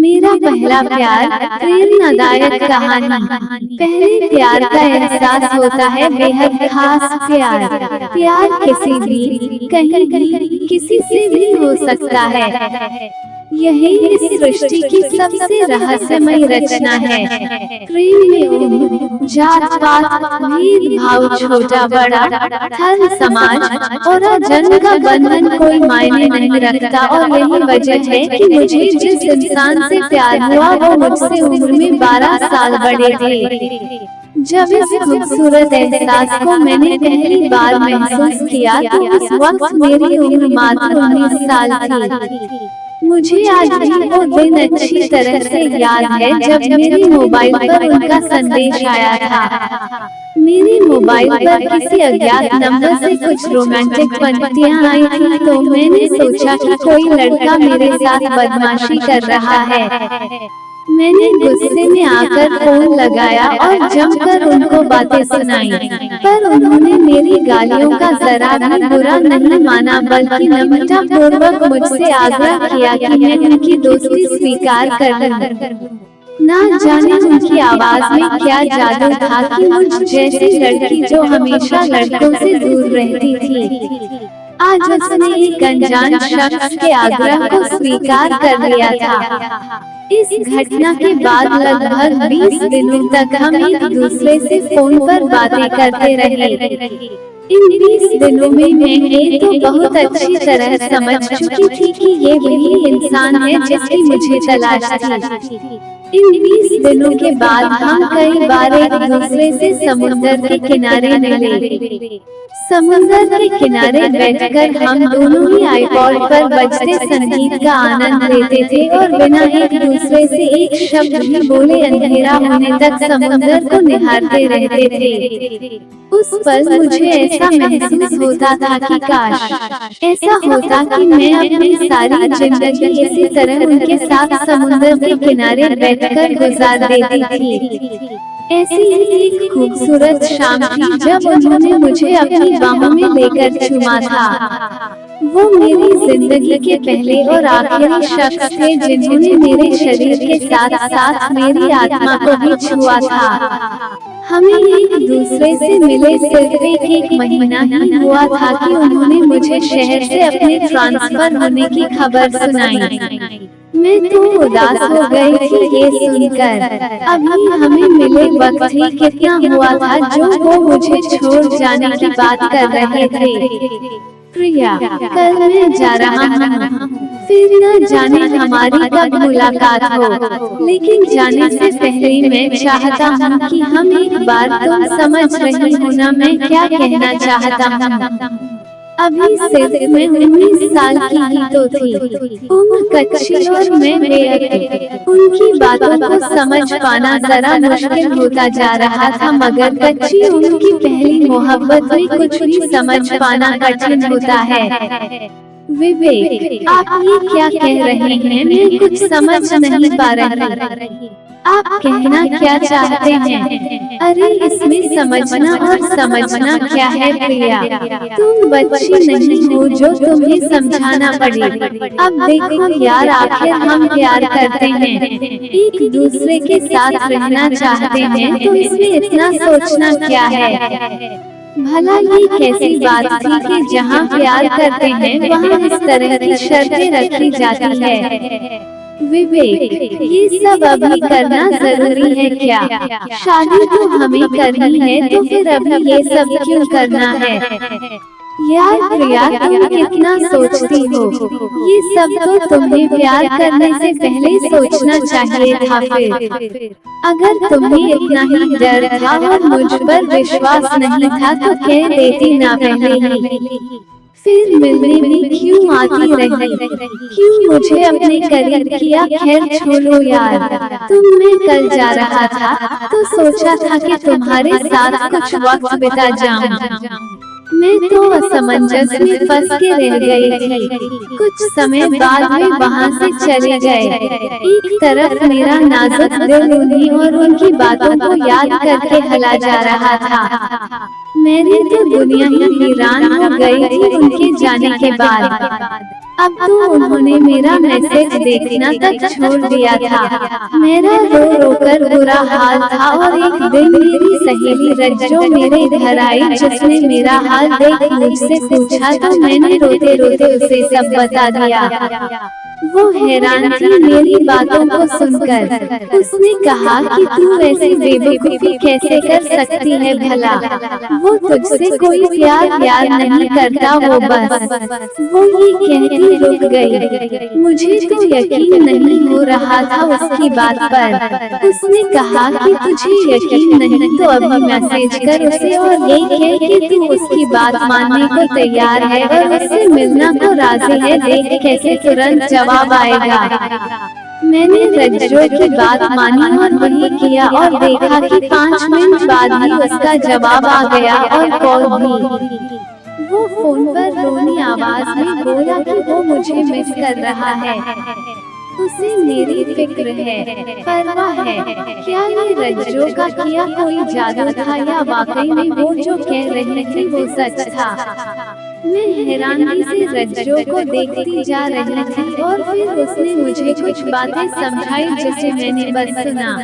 मेरा पहला प्यार प्रेरणादायक कहानी। पहले प्यार का एहसास होता है बेहद खास प्यार। प्यार किसी भी, कहीं भी, किसी से भी हो सकता है। यही इस सृष्टि की सबसे रहस्यमय रचना है। प्रेम में उम्र, जात पात, भेदभाव, छोटा बड़ा, धर्म, समाज और जन्म का बंधन कोई मायने नहीं रखता। और यही वजह है कि मुझे जिस इंसान से प्यार हुआ वो मुझसे उम्र में 12 साल बड़े थे। जब इस खूबसूरत एहसास को मैंने पहली बार महसूस किया तो उस वक्त मेरी उम्र मात्र 19 साल थी। मुझे आज भी वो दिन अच्छी तरह से याद है जब मेरे मोबाइल पर उनका संदेश आया था। मेरे मोबाइल पर किसी अज्ञात नंबर से कुछ रोमांटिक पंक्तियां आई थी तो मैंने सोचा कि कोई लड़का मेरे साथ बदमाशी कर रहा है। मैंने गुस्से में आकर फोन लगाया और जमकर उनको बातें सुनाई, पर उन्होंने मेरी गालियों का जरा भी बुरा नहीं माना बल्कि नम्रतापूर्वक मुझसे आग्रह किया कि मैं उनकी दोस्ती स्वीकार कर लूं। ना जाने उनकी आवाज में क्या जादू था कि मुझ जैसी लड़की जो हमेशा लड़कों से दूर रहती थी, आज उसने एक अनजान शख्स के आग्रह को स्वीकार कर लिया था। इस घटना के बाद लगभग 20 दिनों तक हम एक दूसरे से फोन पर बातें करते रहे। इन 20 दिनों में मैं ये तो बहुत अच्छी तरह समझ चुकी थी कि ये वही इंसान है जिसकी मुझे तलाश थी। इन 20 दिनों के बाद हम कई बार एक दूसरे से समुद्र के किनारे मिले। समुद्र के किनारे बैठकर हम दोनों ही आईपॉड पर बजते संगीत का आनंद लेते थे और बिना एक दूसरे से एक शब्द भी बोले अंधेरा होने तक समुद्र को निहारते रहते थे। उस पल मुझे ऐसा महसूस होता था कि काश ऐसा होता कि मैं अपनी सारी जिंदगी इसी तरह उनके साथ समुद्र के किनारे बैठकर गुजार देती थी। ऐसी ही एक खूबसूरत शाम थी जब उन्होंने मुझे अपनी बाहों में लेकर चूमा था। वो मेरी जिंदगी के पहले और आखिरी शख्स थे जिन्होंने मेरे शरीर के साथ साथ मेरी आत्मा को भी छुआ था। हमें एक दूसरे से मिले सिर्फ एक महीना ही हुआ था कि उन्होंने मुझे शहर से अपने ट्रांसफर होने की खबर सुनाई। मैं तो उदास हो गई थी ये सुनकर। अभी हमें मिले वक्त ही कितना हुआ था जो वो मुझे छोड़ जाने की बात कर रहे थे। प्रिया, कल मैं जा रहा हूँ, फिर न जाने हमारी कब मुलाकात हो, लेकिन जाने से पहले मैं चाहता हूँ कि हम एक बार तुम समझ रही हो ना मैं क्या कहना चाहता हूँ। अभी सिर्फ मैं 19 साल की ही तो थी, उम्र कच्ची और मैं बेअक्ल। उनकी बातों को समझ पाना जरा मुश्किल होता जा रहा था मगर कच्ची उम्र की पहली मोहब्बत में कुछ भी समझ पाना कठिन होता है। विवेक, आप ये क्या कह रहे हैं? मैं कुछ समझ नहीं पा रही। आप कहना क्या चाहते हैं? अरे इसमें समझना और समझना क्या है प्रिया? तुम बच्ची नहीं हो जो तुम्हें समझाना पड़े। अब देखो यार, आखिर हम प्यार करते हैं, एक दूसरे के साथ रहना चाहते हैं, तो इसमें इतना सोचना क्या है? भला ये कैसी बात थी कि जहाँ प्यार करते हैं वहाँ इस तरह की शर्तें रखी जाती है? विवेक, ये सब अभी करना जरूरी है क्या? शादी तो हमें करनी है तो फिर अभी ये सब क्यों करना है? यार प्रिया, तुम कितना सोचती हो? ये सब तो तुम्हें प्यार करने से पहले सोचना चाहिए था। फिर अगर तुम्हें इतना ही डर था और मुझ पर विश्वास नहीं था तो कह देती ना पहले ही। फिर मिलने भी क्यों आती रही? क्यों मुझे अपने करीब किया? खैर छोड़ो यार, मैं कल जा रहा था तो सोचा था कि तुम्हारे साथ कुछ वक्त बिता जाऊं। मैं तो असमंजस में फंस के रह गई थी। कुछ समय बाद वे वहाँ से चले गए। एक तरफ मेरा नाजुक दिल उन्हीं और उनकी बातों को याद करके हिला जा रहा था। मैंने तो दुनिया ही वीरान हो गई थी उनके जाने के बाद। अब तो उन्होंने मेरा मैसेज देखना तक छोड़ दिया था। मेरा रो रो कर बुरा हाल था और एक दिन मेरी सहेली रज्जो मेरे घर आई जिसने मेरा हाल देख मुझसे पूछा तो मैंने रोते रोते उसे सब बता दिया। वो हैरान थी मेरी बातों को सुनकर। उसने कहा कि तू ऐसी बेवकूफी कैसे कर सकती है भला। वो तुझसे कोई प्यार नहीं करता वो बस। वो ये कहती रुक गई। मुझे तो यकीन नहीं हो रहा था उसकी बात पर। उसने कहा कि तुझे यकीन नहीं तो अभी मैसेज कर उसे और ये कह कि तू उसकी बात मानने को तैयार है और उससे मिलना को राजी है। देख कैसे तुरंत जवाब आएगा। मैंने रज्जो की बात मानी और वही किया और देखा कि 5 मिनट बाद ही उसका जवाब आ गया और कॉल भी। वो फोन पर रोनी आवाज में बोला कि वो मुझे मिस कर रहा है, उसे मेरी फिक्र है, परवाह है। क्या ये रज्जो का किया कोई जादू था या वाकई में वो जो कह रही थी वो सच था। मैं हैरानी से रज्जो को देखती जा रही थी और फिर उसने मुझे कुछ बातें समझाई जिसे मैंने बस सुना।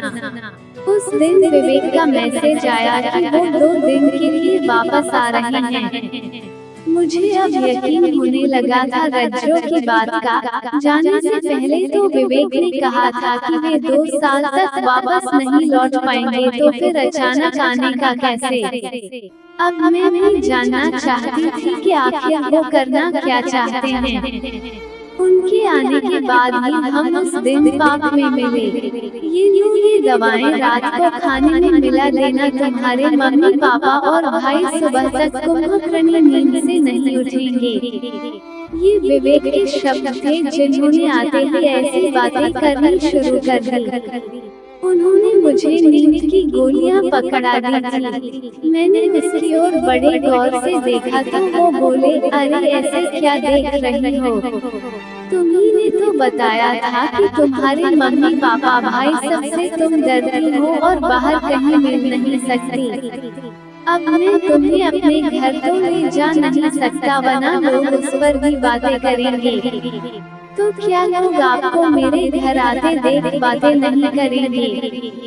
उस दिन विवेक का मैसेज आया कि वो 2 दिन के लिए वापस आ रहे हैं। मुझे अब यकीन होने लगा था रज्जो की बात का। जाने से पहले तो विवेक ने कहा था कि वे 2 साल तक वापस नहीं लौट पाएंगे तो फिर अचानक आने का कैसे। अब मैं भी जानना चाहती थी कि आखिर वो करना क्या चाहते हैं। उनके आने के बाद ही हम उस दिन पार्क में मिले। ये दवाएं रात को खाने में मिला देना तुम्हारे मम्मी पापा और भाई सुबह तक कुंभकर्णी नींद से नहीं उठेंगे। ये विवेक के शब्द थे जिन्होंने आते ही ऐसी बातें करनी शुरू कर दी। उन्होंने मुझे नींद की गोलियां पकड़ा दी थी। मैंने उसकी ओर बड़े गौर से देखा तो वो बोले, अरे ऐसे क्या देख रही हो, तुम्ही ने तो बताया था कि तुम्हारे मम्मी पापा भाई सबसे तुम डरती हो और बाहर कहीं मिल नहीं सकती। अब मैं तुम्हें अपने घर तो ले जा नहीं सकता वरना लोग उस पर भी बातें करेंगे। तो क्या लोग आपको मेरे घर आते देख बातें नहीं करेंगे।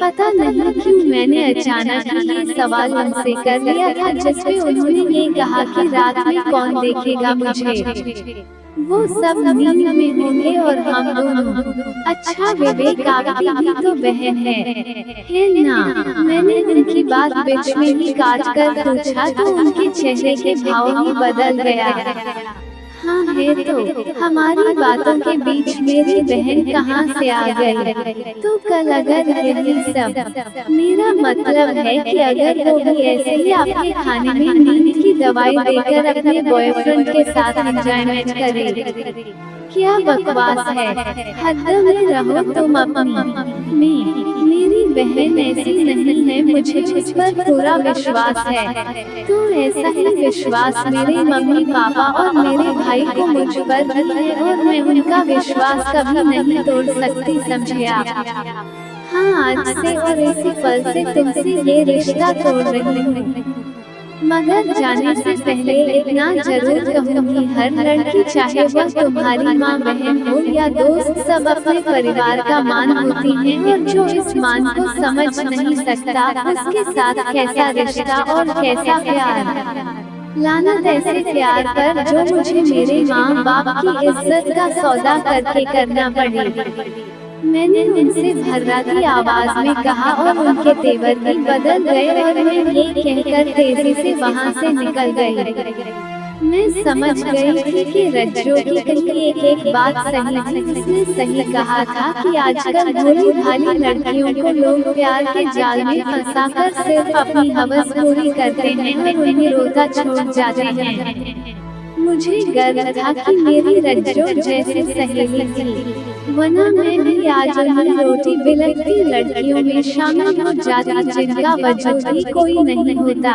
पता नहीं क्यों मैंने अचानक ही ये सवाल उनसे कर लिया था जिसमें उन्होंने ये कहा कि रात में कौन देखेगा मुझे। वो सब नींद में होंगे और हम दोनों। अच्छा विवेक आपकी भी तो बहन है ना। मैंने उनकी बात बीच में ही काट कर पूछा तो उनके चेहरे के भाव ही बदल गया। हाँ है तो हमारी बातों के बीच मेरी बहन कहाँ से आ गई। तो कल अगर यही सब, मेरा मतलब है कि अगर वो भी ऐसे ही आपके खाने में नींद की दवाई देकर अपने बॉयफ्रेंड के साथ एंजॉयमेंट करे। क्या बकवास है, हद में रहो तुम अपनी। मेरी बहन ऐसी नहीं है, मुझे उस पर पूरा विश्वास है। तो ऐसा ही विश्वास मेरे मम्मी पापा और मेरे भाई को मुझ पर भी है और मैं उनका विश्वास कभी नहीं तोड़ सकती, समझे आप। हाँ आज से और इसी पल से तुमसे ये रिश्ता तोड़ रही हूँ। मगर जाने से पहले इतना जरूर कहूँगी, हर लड़की चाहे वह तुम्हारी माँ बहन हो या दोस्त सब अपने परिवार का मान होती है और जो इस मान को समझ नहीं सकता उसके साथ कैसा रिश्ता और कैसा प्यार। लानत ऐसे प्यार पर जो मुझे मेरे माँ बाप की इज्जत का सौदा करके करना पड़े। मैंने उनसे भर्राती आवाज में कहा और उनके तेवर भी बदल गए और मैं ये कहकर तेजी से वहाँ से निकल गई। मैं समझ गई थी कि रज्जो की कही एक बात सही थी। उसने सही कहा था कि आजकल भोली भाली लड़कियों को लोग प्यार के जाल में फंसाकर सिर्फ अपनी हवस पूरी करते हैं और उन्हें रोता छोड़ जाते हैं। मुझे गर्व था कि मेरी रज्जो जैसी सहेली थी, वरना मैं भी आज उन्हीं रोटी बिलखती लड़कियों में शामिल हो जाती जिनका वजूद ही कोई नहीं होता।